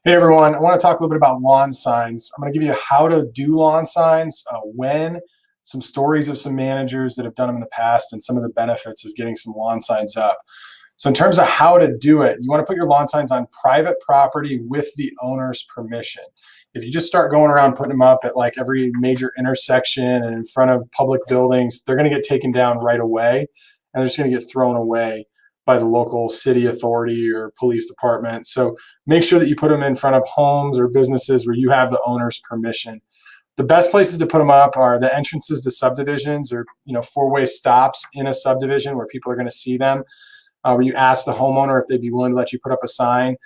Hey everyone, I want to talk a little bit about lawn signs. I'm going to give you how to do lawn signs, when, some stories of some managers that have done them in the past, and some of the benefits of getting some lawn signs up. So, in terms of how to do it, you want to put your lawn signs on private property with the owner's permission. If you just start going around putting them up at like every major intersection and in front of public buildings, they're going to get taken down right away and they're just going to get thrown away by the local city authority or police department. So, make sure that you put them in front of homes or businesses where you have the owner's permission. The best places to put them up are the entrances to subdivisions or four-way stops in a subdivision where people are going to see them, where you ask the homeowner if they'd be willing to let you put up a sign.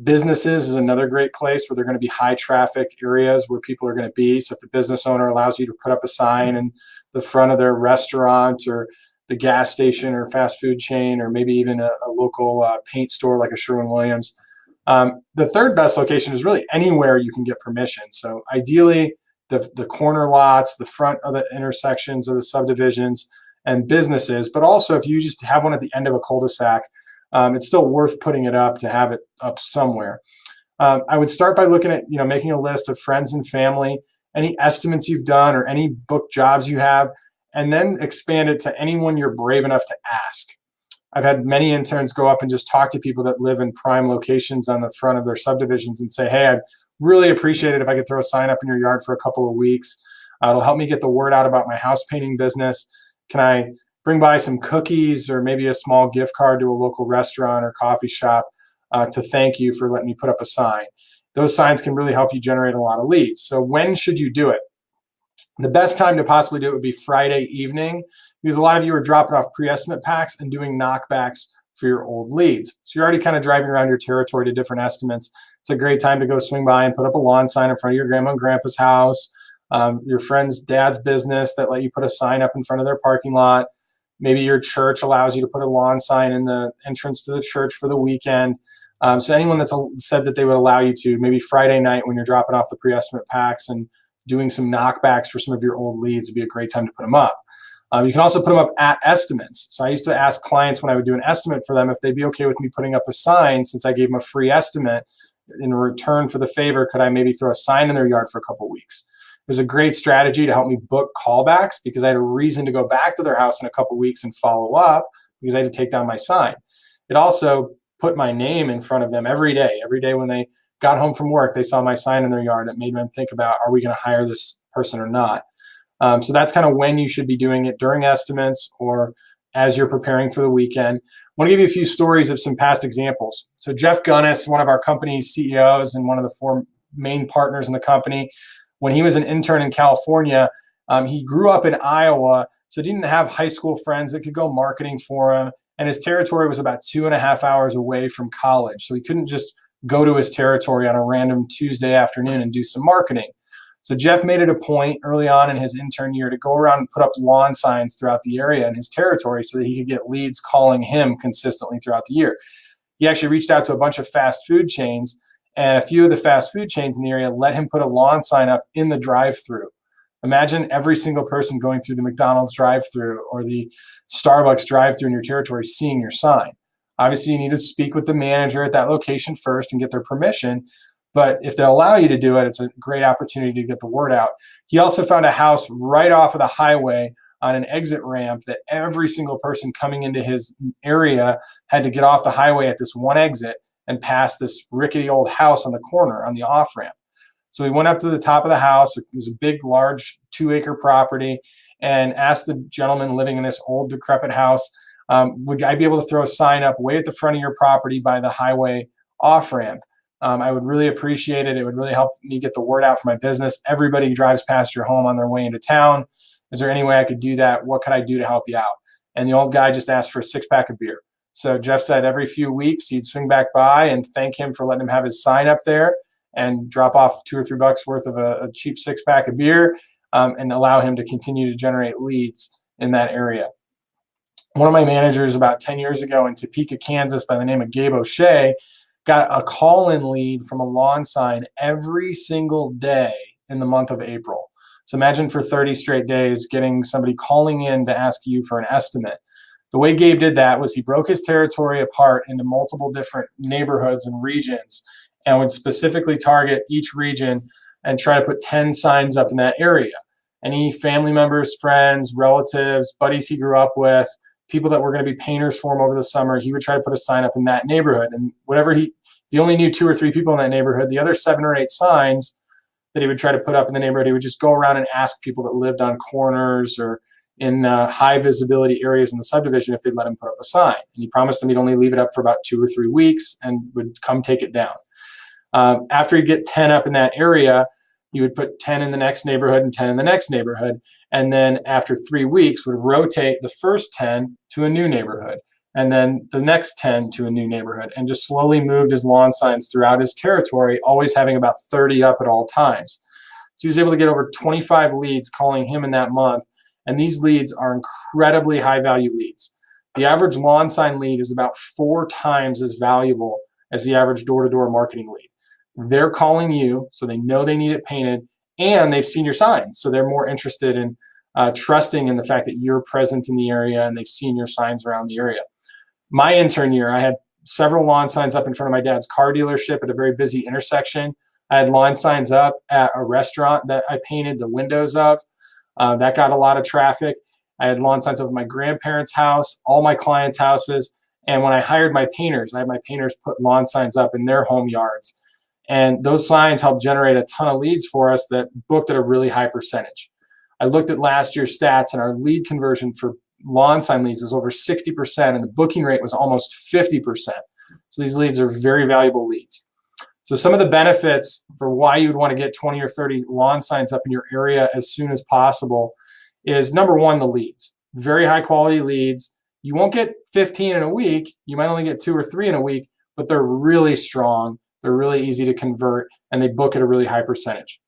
Businesses is another great place where they're going to be high traffic areas where people are going to be. So if the business owner allows you to put up a sign in the front of their restaurant or the gas station or fast food chain, or maybe even a local paint store like a Sherwin-Williams. The third best location is really anywhere you can get permission. So ideally, the corner lots, the front of the intersections of the subdivisions and businesses, but also if you just have one at the end of a cul-de-sac, it's still worth putting it up to have it up somewhere. I would start by looking at, making a list of friends and family, any estimates you've done or any book jobs you have, and then expand it to anyone you're brave enough to ask. I've had many interns go up and just talk to people that live in prime locations on the front of their subdivisions and say, hey, I'd really appreciate it if I could throw a sign up in your yard for a couple of weeks. It'll help me get the word out about my house painting business. Can I bring by some cookies or maybe a small gift card to a local restaurant or coffee shop to thank you for letting me put up a sign? Those signs can really help you generate a lot of leads. So when should you do it? The best time to possibly do it would be Friday evening, because a lot of you are dropping off pre-estimate packs and doing knockbacks for your old leads. So you're already kind of driving around your territory to different estimates. It's a great time to go swing by and put up a lawn sign in front of your grandma and grandpa's house, your friend's dad's business that let you put a sign up in front of their parking lot. Maybe your church allows you to put a lawn sign in the entrance to the church for the weekend. So anyone that's said that they would allow you to, maybe Friday night when you're dropping off the pre-estimate packs and doing some knockbacks for some of your old leads would be a great time to put them up. You can also put them up at estimates. So I used to ask clients when I would do an estimate for them if they'd be okay with me putting up a sign, since I gave them a free estimate. In return for the favor, could I maybe throw a sign in their yard for a couple of weeks? It was a great strategy to help me book callbacks because I had a reason to go back to their house in a couple of weeks and follow up because I had to take down my sign. It also put my name in front of them every day. Every day when they got home from work, they saw my sign in their yard. It made them think about, are we going to hire this person or not? So that's kind of when you should be doing it, during estimates or as you're preparing for the weekend. I want to give you a few stories of some past examples. So Jeff Gunnis, one of our company's CEOs and one of the four main partners in the company, when he was an intern in California, he grew up in Iowa, so didn't have high school friends that could go marketing for him. And his territory was about 2.5 hours away from college. So he couldn't just go to his territory on a random Tuesday afternoon and do some marketing. So Jeff made it a point early on in his intern year to go around and put up lawn signs throughout the area in his territory so that he could get leads calling him consistently throughout the year. He actually reached out to a bunch of fast food chains, and a few of the fast food chains in the area let him put a lawn sign up in the drive-through. Imagine every single person going through the McDonald's drive-through or the Starbucks drive-through in your territory seeing your sign. Obviously, you need to speak with the manager at that location first and get their permission. But if they'll allow you to do it, it's a great opportunity to get the word out. He also found a house right off of the highway on an exit ramp that every single person coming into his area had to get off the highway at this one exit and pass this rickety old house on the corner on the off ramp. So we went up to the top of the house. It was a big, large 2-acre property, and asked the gentleman living in this old, decrepit house, would I be able to throw a sign up way at the front of your property by the highway off ramp? I would really appreciate it. It would really help me get the word out for my business. Everybody drives past your home on their way into town. Is there any way I could do that? What could I do to help you out? And the old guy just asked for a 6-pack of beer. So Jeff said every few weeks he'd swing back by and thank him for letting him have his sign up there and drop off $2 or $3 worth of a cheap 6-pack of beer, and allow him to continue to generate leads in that area. One of my managers about 10 years ago in Topeka, Kansas, by the name of Gabe O'Shea, got a call-in lead from a lawn sign every single day in the month of April. So imagine for 30 straight days getting somebody calling in to ask you for an estimate. The way Gabe did that was he broke his territory apart into multiple different neighborhoods and regions, and would specifically target each region and try to put 10 signs up in that area. Any family members, friends, relatives, buddies he grew up with, people that were going to be painters for him over the summer, he would try to put a sign up in that neighborhood. And whatever he only knew 2 or 3 people in that neighborhood, the other 7 or 8 signs that he would try to put up in the neighborhood, he would just go around and ask people that lived on corners or in high visibility areas in the subdivision if they'd let him put up a sign. And he promised them he'd only leave it up for about 2 or 3 weeks and would come take it down. After he'd get 10 up in that area, he would put 10 in the next neighborhood and 10 in the next neighborhood. And then after 3 weeks would rotate the first 10 to a new neighborhood and then the next 10 to a new neighborhood, and just slowly moved his lawn signs throughout his territory, always having about 30 up at all times. So he was able to get over 25 leads calling him in that month. And these leads are incredibly high value leads. The average lawn sign lead is about 4 times as valuable as the average door-to-door marketing lead. They're calling you, so they know they need it painted, and they've seen your signs, so they're more interested in trusting in the fact that you're present in the area and they've seen your signs around the area. My intern year, I had several lawn signs up in front of my dad's car dealership at a very busy intersection. I had lawn signs up at a restaurant that I painted the windows of. That got a lot of traffic. I had lawn signs up at my grandparents' house, all my clients' houses. And when I hired my painters, I had my painters put lawn signs up in their home yards. And those signs helped generate a ton of leads for us that booked at a really high percentage. I looked at last year's stats, and our lead conversion for lawn sign leads was over 60%, and the booking rate was almost 50%. So these leads are very valuable leads. So some of the benefits for why you would want to get 20 or 30 lawn signs up in your area as soon as possible is, number one, the leads. Very high quality leads. You won't get 15 in a week. You might only get 2 or 3 in a week, but they're really strong. They're really easy to convert, and they book at a really high percentage.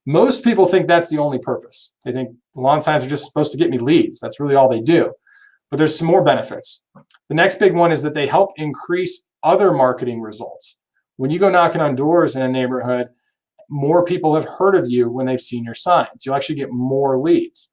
Most people think that's the only purpose. They think lawn signs are just supposed to get me leads. That's really all they do. But there's some more benefits. The next big one is that they help increase other marketing results. When you go knocking on doors in a neighborhood, more people have heard of you when they've seen your signs. You'll actually get more leads.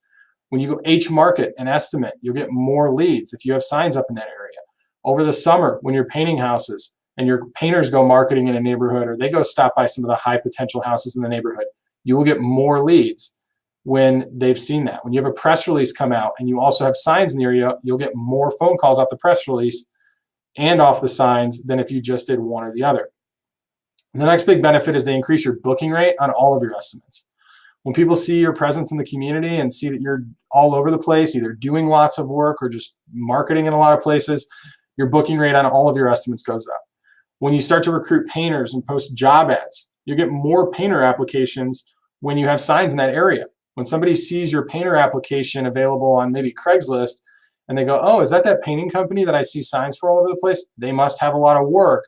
When you go H market and estimate, you'll get more leads if you have signs up in that area. Over the summer, when you're painting houses and your painters go marketing in a neighborhood, or they go stop by some of the high potential houses in the neighborhood, you will get more leads when they've seen that. When you have a press release come out and you also have signs in the area, you'll get more phone calls off the press release and off the signs than if you just did one or the other. And the next big benefit is they increase your booking rate on all of your estimates. When people see your presence in the community and see that you're all over the place, either doing lots of work or just marketing in a lot of places, your booking rate on all of your estimates goes up. When you start to recruit painters and post job ads, you get more painter applications when you have signs in that area. When somebody sees your painter application available on maybe Craigslist and they go, oh, is that painting company that I see signs for all over the place? They must have a lot of work.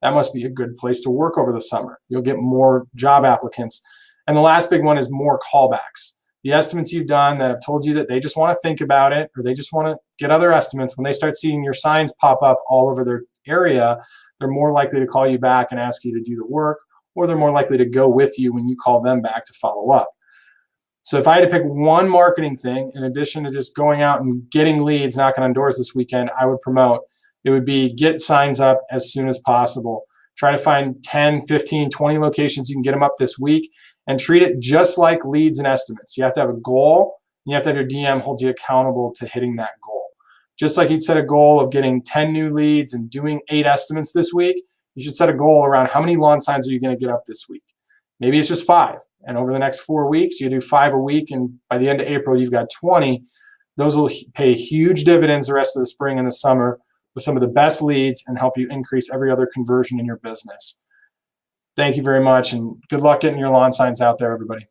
That must be a good place to work over the summer. You'll get more job applicants. And the last big one is more callbacks. The estimates you've done that have told you that they just want to think about it or they just want to get other estimates, when they start seeing your signs pop up all over their area, they're more likely to call you back and ask you to do the work, or they're more likely to go with you when you call them back to follow up. So if I had to pick one marketing thing, in addition to just going out and getting leads, knocking on doors this weekend, I would promote, it would be get signs up as soon as possible. Try to find 10, 15, 20 locations you can get them up this week, and treat it just like leads and estimates. You have to have a goal, and you have to have your DM hold you accountable to hitting that goal. Just like you'd set a goal of getting 10 new leads and doing 8 estimates this week, you should set a goal around how many lawn signs are you going to get up this week. Maybe it's just 5, and over the next 4 weeks, you do 5 a week, and by the end of April, you've got 20. Those will pay huge dividends the rest of the spring and the summer with some of the best leads and help you increase every other conversion in your business. Thank you very much, and good luck getting your lawn signs out there, everybody.